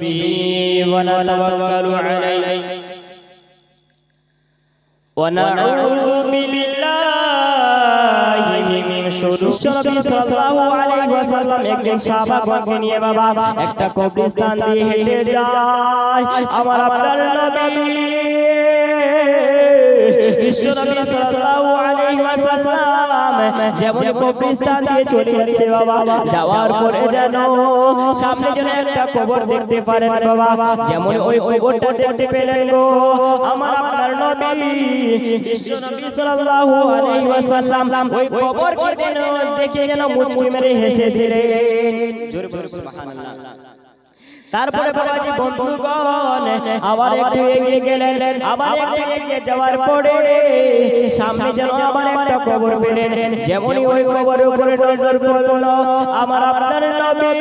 ونتوكل عليه ونعوذ بالله من شرور সাল্লাল্লাহু আলাইহি ওয়াসাল্লাম একদিন সাহাবাগণকে নিয়ে বাবা একটা কবরস্থান দিয়ে হেঁটে যায় আমার আপনার নবী বিশ্বনবী সাল্লাল্লাহু আলাইহি ওয়াসাল্লাম যেমন কবরস্থান দিয়ে চলে যাচ্ছে বাবা যাওয়ার পরে যেন সামনে যেন একটা কবর দেখতে পারেন বাবা যেমন ওই কবরটা দেখতে পেলেন গো আমার আপনার নবী বিশ্বনবী সাল্লাল্লাহু আলাইহি ওয়াসাল্লাম ওই কবরকে দেখে যেন মুচকি মেরে হেসেছিলেন জোরে বলুন সুবহানাল্লাহ। তারপরে বাবাজি বন্ধুগণ আবার একটু এগিয়ে গেলেন আবার একটু এগিয়ে যাওয়ার পরে সামনে যেন আবার একটা কবর পেলেন যেমনই ওই কবরের উপরে নজর পড়লো আমার আপনার নবী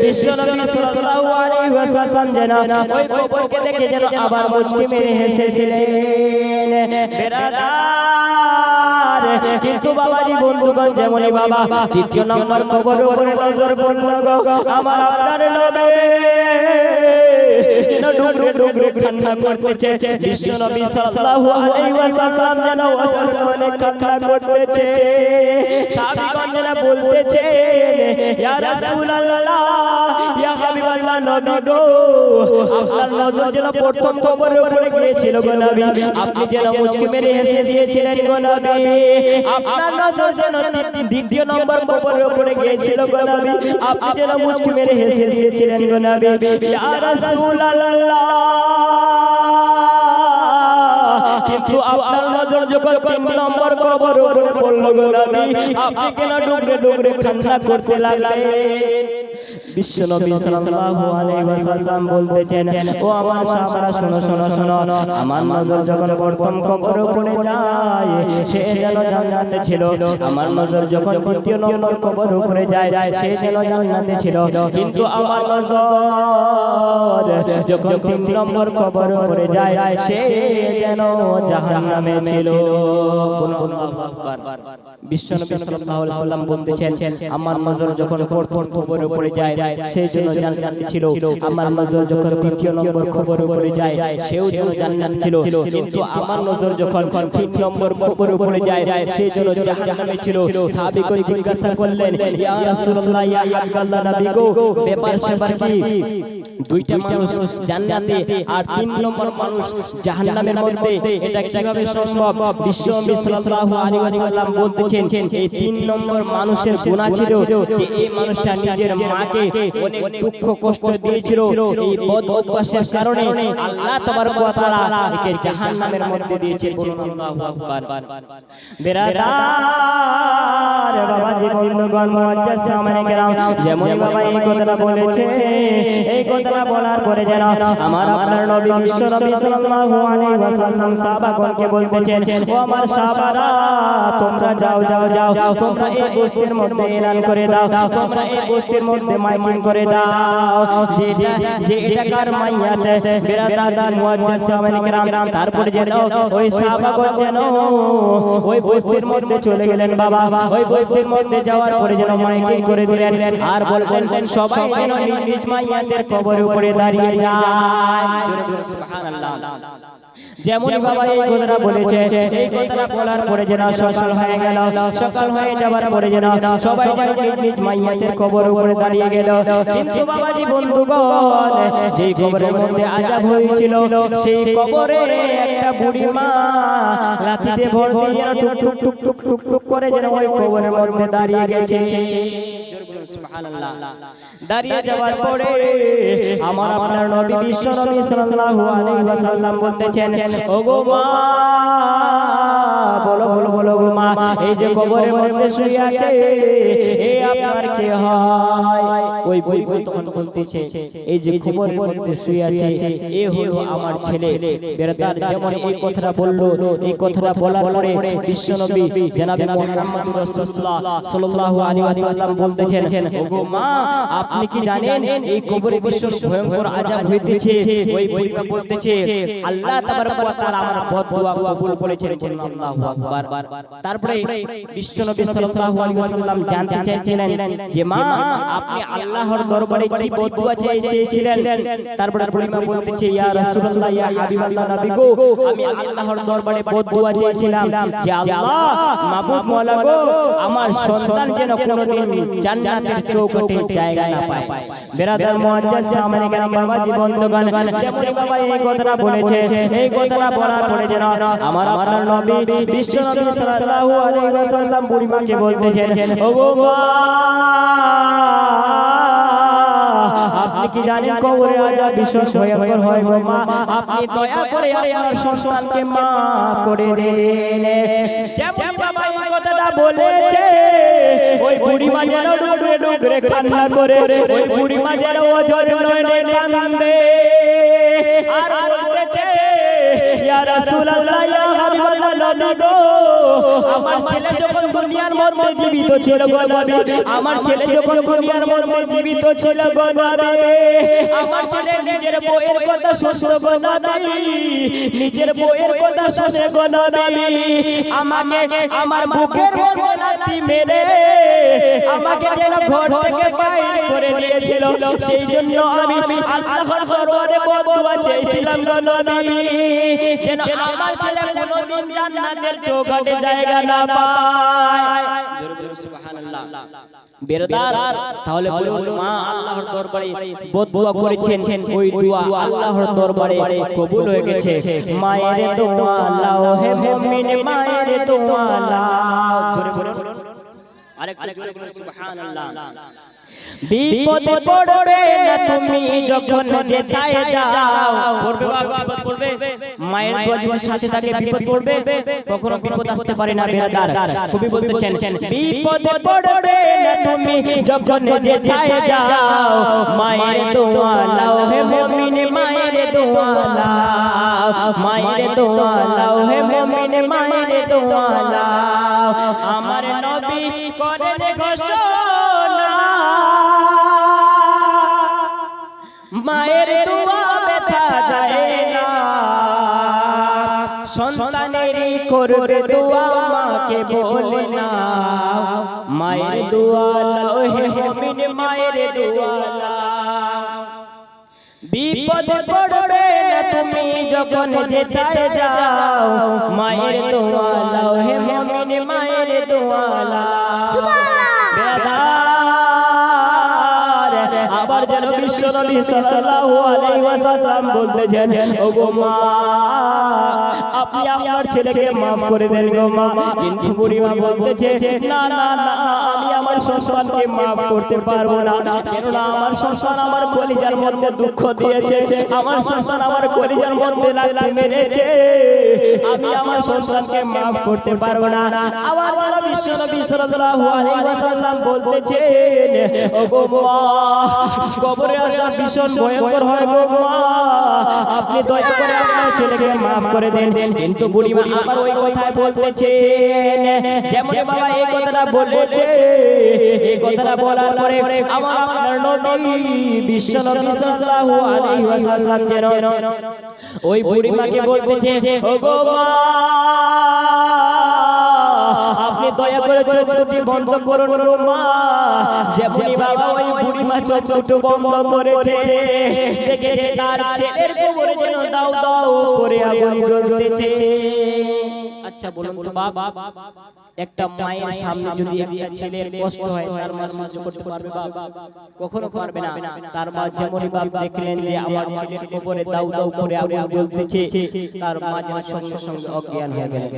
বিশ্বনবী সাল্লাল্লাহু আলাইহি ওয়াসাল্লাম যেন ওই কবরকে দেখে যেন আবার মুচকি মেরে হেসেছিলেন বেরাদার। কিন্তু বাবাজি বন্ধুগণ যেমনই বাবা তৃতীয় নম্বর কবরের উপরে নজর পড়লো আমার আপনার নবী ডুগরে ডুগরে কান্না করতেছে বিশ্বনবী সাল্লাল্লাহু আলাইহি ওয়াসাল্লাম যেন অনেক কান্না করতেছে সাহাবীগণ যেন বলতেছে ইয়া রাসূলুল্লাহ ইয়া হাবিবাল্লাহ নবী গো আপনার নজর যেন প্রথম কবরের উপরে গিয়েছিল গো নবী আপনি যেন মুচকি মেরে হেসে দিয়েছিলেন গো নবী আপনার নজর যেন দ্বিতীয় নম্বর কবরের উপরে গিয়েছিল গো নবী আপনি যেন মুচকি মেরে হেসে দিয়েছিলেন গো নবী ইয়া রাসূলুল্লাহ কিন্তু আপনার নজর যখন 3 নম্বর কবরের উপরে পড়লো গো নবী আপনি কেন ডুগরে ডুগরে কান্না করতে লাগলেন বিশ্বনবী সাল্লাল্লাহু আলাইহি ওয়াসাল্লাম বলতেছেন ও আমার সাহাবারা শোনো শোনো শোনো আমার নজর যখন প্রথম কবরের উপরে যায় সে যেন জান্নাতে ছিল আমার নজর যখন দ্বিতীয় নম্বর কবরের উপরে যায় সে যেন জান্নাতে ছিল কিন্তু আমার নজর যখন 3 নম্বর কবরের উপরে যায় সে যেন জাহান্নামে ছিল আল্লাহু আকবার। বিশ্বনবী সাল্লাল্লাহু আলাইহি ওয়াসাল্লাম বলতেছেন আমার নজর যখন প্রথম কবরের উপরে যায় সেই জন্য জান্নাতে ছিল আমার নজর যখন দ্বিতীয় নম্বর কবরের উপরে যায় সেও যেন জান্নাতে ছিল কিন্তু আমার নজর যখন 3 নম্বর কবরের উপরে যায় সেই জন্য জাহান্নামে ছিল। সাহাবীগণ জিজ্ঞাসা করলেন ইয়া রাসূলুল্লাহ ইয়া হাবিবাল্লাহ নবী গো ব্যাপার সেবার কি দুইটা মানুষ জান্নাতে আর 3 নম্বর মানুষ জাহান্নামের মধ্যে এটা কিভাবে সম্ভব? বিশ্বনবী সাল্লাল্লাহু আলাইহি ওয়াসাল্লাম বলতেছেন এই 3 নম্বর মানুষের গুনাহ ছিল যে এই মানুষটা নিজের মাকে অনেক দুঃখ কষ্ট দিয়েছিল এই বদ অভ্যাসের কারণে আল্লাহ তাবারক ওয়া তাআলা একে জাহান্নামের মধ্যে দিয়েছে বলুন আল্লাহু আকবার। বেরাদার বাবাজি বন্ধুগণ মুআজ্জাজ সামনে কেরাম যেমন বাবা এই কথাটা বলেছে এই কথাটা বলার পরে যেন আমার আপনার নবী বিশ্বনবী সাল্লাল্লাহু আলাইহি ওয়াসাল্লাম সাহাবাগণকে বলতেছেন ও আমার সাহাবারা তোমরা যাও যাও যাও তোমরা এই বস্তির মধ্যে এলান করে দাও তোমরা এই বস্তির মধ্যে মাইকিং করে দাও যে এটা কার মাইয়াতে বেরাদার মুআজ্জাজ সামনে কেরাম তারপরে যেন ওই সাহাবাগণ যেন ওই বস্তির মধ্যে চলে গেলেন বাবা ওই বস্তির মধ্যে যাওয়ার পরে যেন মাইকিং করে দিলেন আর বললেন সবাই যেন নিজ নিজ মাইয়াতের কবরের উপরে দাঁড়িয়ে যায় সুবহানাল্লাহ। যেমন বাবা এই কথাটা বলেছে এই কথাটা বলার পরে যেন সকাল হয়ে গেল সকাল হয়ে যাবার পরে যেন সবাই যেন নিজ নিজ মাইয়াতের কবরের উপরে দাঁড়িয়ে গেল কিন্তু বাবাজি বন্ধুগণ যেই কবরের মধ্যে আযাব হয়েছিল সেই কবরে একটা বুড়ি মা লাঠিতে ভর দিয়ে যেন টুক টুক টুক টুক টুক টুক করে যেন ওই কবরের মধ্যে দাঁড়িয়ে গেছে সুবহানাল্লাহ। দাঁড়িয়ে যাওয়ার পরে আমার আপনার নবী বিশ্বনবী সাল্লাল্লাহু আলাইহি ওয়াসাল্লাম বলতেছেন ওগো মা বলো বলো বলো গো মা এই যে কবরের মধ্যে শুয়ে আছে এই আপনার কি হয়? ওই বুড়ি তখন বলতেছে এই যে কবরের মধ্যে শুয়ে আছে এ হলো আমার ছেলে। বেরাদার যেমন এই কথাটা বললো এই কথাটা বলার পরে বিশ্বনবী জনাবে মুহাম্মদ রাসূলুল্লাহ সাল্লাল্লাহু আলাইহি ওয়াসাল্লাম বলতেছেন ওগো মা আপনি কি জানেন এই কবরে বিশ্বের ভয়ঙ্কর আযাব হইতেছে? ওই বুড়িমা বলতেছে আল্লাহ তাবারক ওয়া তাআলা আমার বদদুয়া কবুল করেছেন আল্লাহু আকবার। তারপরে বিশ্বনবী সাল্লাল্লাহু আলাইহি ওয়াসাল্লাম জানতে চাইছিলেন যে মা আপনি আল্লাহ আল্লাহর দরবারে কি বদদুয়া চেয়েছিলেন তারপরে বুড়িমা বলতেছে ইয়া রাসূলুল্লাহ ইয়া হাবিবাল্লাহ নবী গো আমি আল্লাহর দরবারে বদদুয়া চেয়েছিলাম যে আল্লাহ মাবুদ মাওলা গো আমার সন্তান যেন কোনোদিন জান্নাতের চৌকাঠে জায়গা না পায় বেরাদার মুআজ্জাজ সামনে কেরাম বাবাজি বন্ধুগণ যেমন বাবা এই কথাটা বলেছে এই কথাটা বলার পরে যেন আমার আপনার নবী বিশ্ব নবী সাল্লাল্লাহু আলাইহি ওয়াসাল্লাম বুড়িমাকে বলতেছেন ও গো মা আপনি কি জানেন কবরের আযাব ভীষণ ভয়ঙ্কর হয় গো মা আপনি দয়া করে আপনার সন্তানকে maaf করে দিন যেমন বাবা এই কথাটা বলেছে ওই বুড়ি মা যেন ডুগরে ডুগরে কান্না করে ওই বুড়ি মা যেন অঝর নয়নে কান্দে আর বলতেছে ইয়া রাসূলুল্লাহ ইয়া হাবিবাল্লাহ নবী গো আমার ছেলে যখন দুনিয়ার মধ্যে জীবিত ছিল গো নবী আমার ছেলে যখন দুনিয়ার মধ্যে জীবিত ছিল গো নবী আমার ছেলে নিজের বউয়ের কথা শুনতো গো নবী নিজের বউয়ের কথা শুনে গো নবী আমাকে আমার বুকের মধ্যে লাথি মেরে আমাকে যেন ঘর থেকে বাইর করে দিয়েছিল সেই জন্য আমি আল্লাহর দরবারে বদদুয়া চেয়েছিলাম গো নবী যেন আমার ছেলে কোনোদিন জান্নাতের চৌকাঠে জায়গা না পায় জোরে বলুন সুবহানাল্লাহ বেরদার তাহলে বলুন মা আল্লাহর দরবারে বদদুয়া করেছেন ওই দোয়া আল্লাহর দরবারে কবুল হয়ে গেছে মায়ের দোয়া লাও হে মুমিন মায়ের দোয়া লাও জোরে বলুন আরেকটু জোরে বলুন সুবহানাল্লাহ বিপদে পড়বে না তুমি যখন যেথায় যাও পড়বে বিপদ পড়বে মায়ের দোয়া যদি সাথে থাকে বিপদ পড়বে কখনো বিপদ আসতে পারে না বেরাদার কবি বলতেছেন বিপদে পড়বে না তুমি যখন যেথায় যাও মায়ের দোয়া লাও হে মুমিন মায়ের দোয়া লাও মায়ের দোয়া লাও হে মুমিন মায়ের দোয়া লাও আমার নবী করেন ঘোষণা মায়ের দোয়া ব্যথা যায় না সন্তানেরই করবে দোয়া মাকে বলে না মায়ের দোয়া লাও হে মুমিন মায়ের দোয়া লাও বিপদে পড়বে না তুমি যখন যেথায় যাও মায়ের দোয়া লাও হে মুমিন মায়ের দোয়া লাও আবার যেন বিশ্ব নবী সাল্লাল্লাহু আলাইহি ওয়াসাল্লাম বলতেছেন ওগো মা আপনি আমার ছেলেকে maaf করে দেন গো মা কিন্তু বুড়ি মা বলতেছে না না না আমি আমার সন্তানকে maaf করতে পারবো না কেননা আমার সন্তান আমার কলিজার মধ্যে দুঃখ দিয়েছে আমার সন্তান আমার কলিজার মধ্যে লাথি মেরেছে আমি আমার সন্তানকে maaf করতে পারবো না আবার যেন বিশ্ব নবী সাল্লাল্লাহু আলাইহি ওয়াসাল্লাম বলতেছেন ওগো মা কবরে আসা ভীষণ ভয়ঙ্কর হয় গো মা আপনি দয়া করে আপনার ছেলেকে maaf করে দেন কিন্তু বুড়ি মা আবার ওই কথাই বলতেছেন যেমন বাবা এই কথাটা বলেছে এই কথাটা বলার পরে আমার আপনার নবী বিশ্ব নবী সাল্লাল্লাহু আলাইহি ওয়াসাল্লাম যেন ওই বুড়ি মাকে বলতেছে ওগো মা আপনি দয়া করে চোখ দুটি বন্ধ করুন গো মা যেমনি বাবা ওই বুড়ি মা চোখ দুটো বন্ধ করেছে দেখে যে তার ছেলের কবরে যেন দাও দাও করে আগুন জ্বলতেছে আচ্ছা বলুন তো বাবা একটা মায়ের সামনে যদি একটা ছেলের কষ্ট হয় তার মা সহ্য করতে পারবে বাবা কখনো পারবে না তার মা যেমনই বাপ দেখলেন যে আমার ছেলের কবরে দাও দাও করে আগুন জ্বলতেছে তার মা যেন সঙ্গে সঙ্গে অজ্ঞান হয়ে গেলেন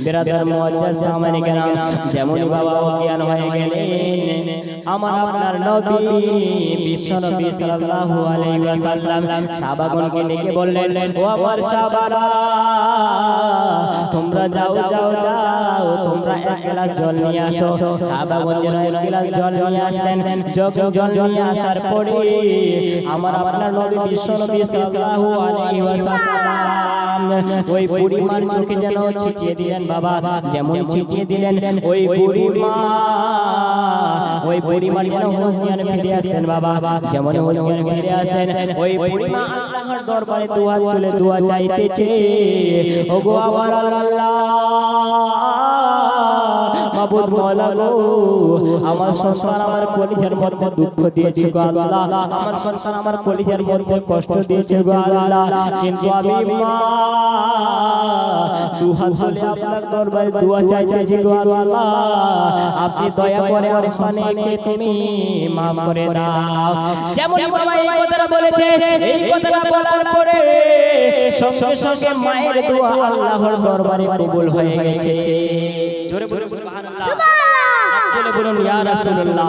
বেরাদার মুআজ্জাজ সামনে কেরাম যেমনই বাবা অজ্ঞান হয়ে গেলেন আমার আপনার নবী বিশ্ব নবী সাল্লাল্লাহু আলাইহি ওয়াসাল্লাম সাহাবাগণকে ডেকে বললেন ও আমার সাহাবারা তোমরা যাও যাও যাও তোমরা এক গ্লাস জল নিয়ে আসো সাহাবাগণ যেন এক গ্লাস জল নিয়ে আসলেন জল নিয়ে আসার পরে আমার আপনার নবী বিশ্ব নবী সাল্লাল্লাহু আলাইহি ওয়াসাল্লাম ওই বুড়ি মার চোখে যেন ছিটিয়ে দিলেন বাবা যেমন ছিটিয়ে দিলেন ওই বুড়ি মার যেন হুঁশ জ্ঞান ফিরে আসলেন বাবা যেমন হুঁশ জ্ঞান ফিরে আসলেন ওই বুড়ি মা আল্লাহর দরবারে দোয়া তুলে দোয়া চাইতেছে ওগো আমার আল্লাহ মাবুদ মাওলা গো আমার সন্তান আমার কলিজার মধ্যে দুঃখ দিয়েছে গো আল্লাহ আমার সন্তান আমার কলিজার মধ্যে কষ্ট দিয়েছে গো আল্লাহ কিন্তু আমি মা দুহাত তুলে আপনার দরবারে দোয়া চাইছি গো আল্লাহ আপনি দয়া করে আমার সন্তানকে তুমি maaf করে দাও যেমন বাবা এই কথাটা বলেছে এই কথাটা বলার পরে সঙ্গে সঙ্গে মায়ের দোয়া আল্লাহর দরবারে কবুল হয়ে গেছে জোরে বলুন সুবহানাল্লাহ সুবহানাল্লাহ বলুন ইয়া রাসূলুল্লাহ